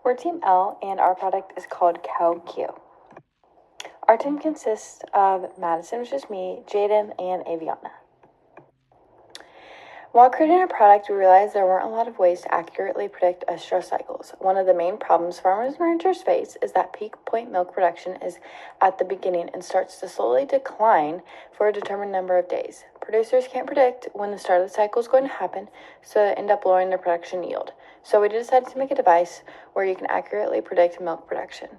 We're Team L, and our product is called KSU. Our team consists of Madison, which is me, Jaden, and Aviana. While creating our product, we realized there weren't a lot of ways to accurately predict estrus cycles. One of the main problems farmers and ranchers face is that peak point milk production is at the beginning and starts to slowly decline for a determined number of days. Producers can't predict when the start of the cycle is going to happen, so they end up lowering their production yield. So we decided to make a device where you can accurately predict milk production.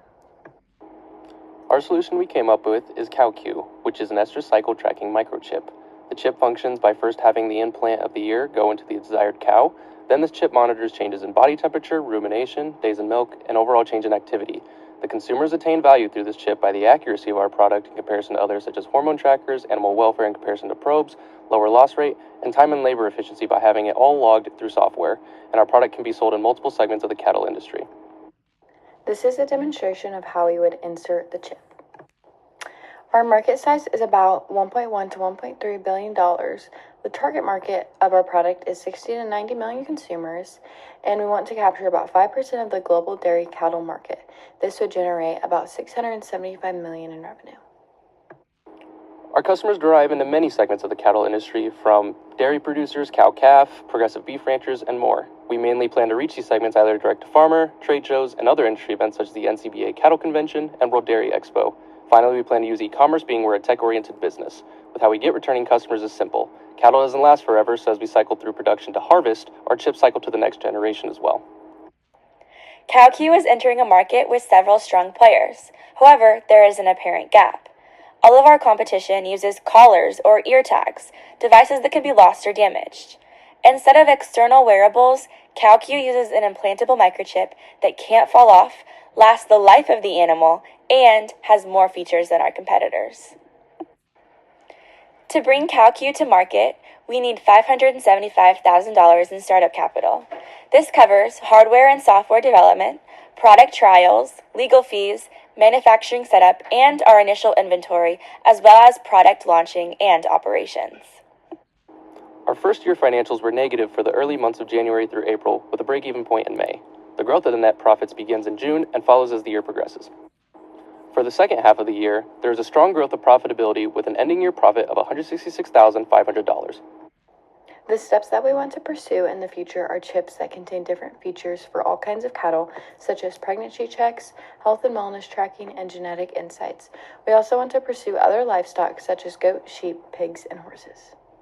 Our solution we came up with is KSU, which is an estrus cycle tracking microchip. The chip functions by first having the implant of the ear go into the desired cow. Then this chip monitors changes in body temperature, rumination, days in milk, and overall change in activity. The consumers attain value through this chip by the accuracy of our product in comparison to others such as hormone trackers, animal welfare in comparison to probes, lower loss rate, and time and labor efficiency by having it all logged through software. And our product can be sold in multiple segments of the cattle industry. This is a demonstration of how we would insert the chip. Our market size is about $1.1 to $1.3 billion. The target market of our product is 60 to 90 million consumers, and we want to capture about 5% of the global dairy cattle market. This would generate about $675 million in revenue. Our customers derive into many segments of the cattle industry, from dairy producers, cow-calf, progressive beef ranchers, and more. We mainly plan to reach these segments either direct to farmer, trade shows, and other industry events such as the NCBA Cattle Convention and World Dairy Expo. Finally, we plan to use e-commerce, being we're a tech-oriented business. With how we get returning customers is simple. Cattle doesn't last forever, so as we cycle through production to harvest, our chips cycle to the next generation as well. KSU is entering a market with several strong players. However, there is an apparent gap. All of our competition uses collars or ear tags, devices that can be lost or damaged. Instead of external wearables, KSU uses an implantable microchip that can't fall off, lasts the life of the animal, and has more features than our competitors. To bring KSU to market, we need $575,000 in startup capital. This covers hardware and software development, product trials, legal fees, manufacturing setup, and our initial inventory, as well as product launching and operations. Our first year financials were negative for the early months of January through April, with a break-even point in May. The growth of the net profits begins in June and follows as the year progresses. For the second half of the year, there is a strong growth of profitability with an ending year profit of $166,500. The steps that we want to pursue in the future are chips that contain different features for all kinds of cattle, such as pregnancy checks, health and wellness tracking, and genetic insights. We also want to pursue other livestock, such as goat, sheep, pigs, and horses.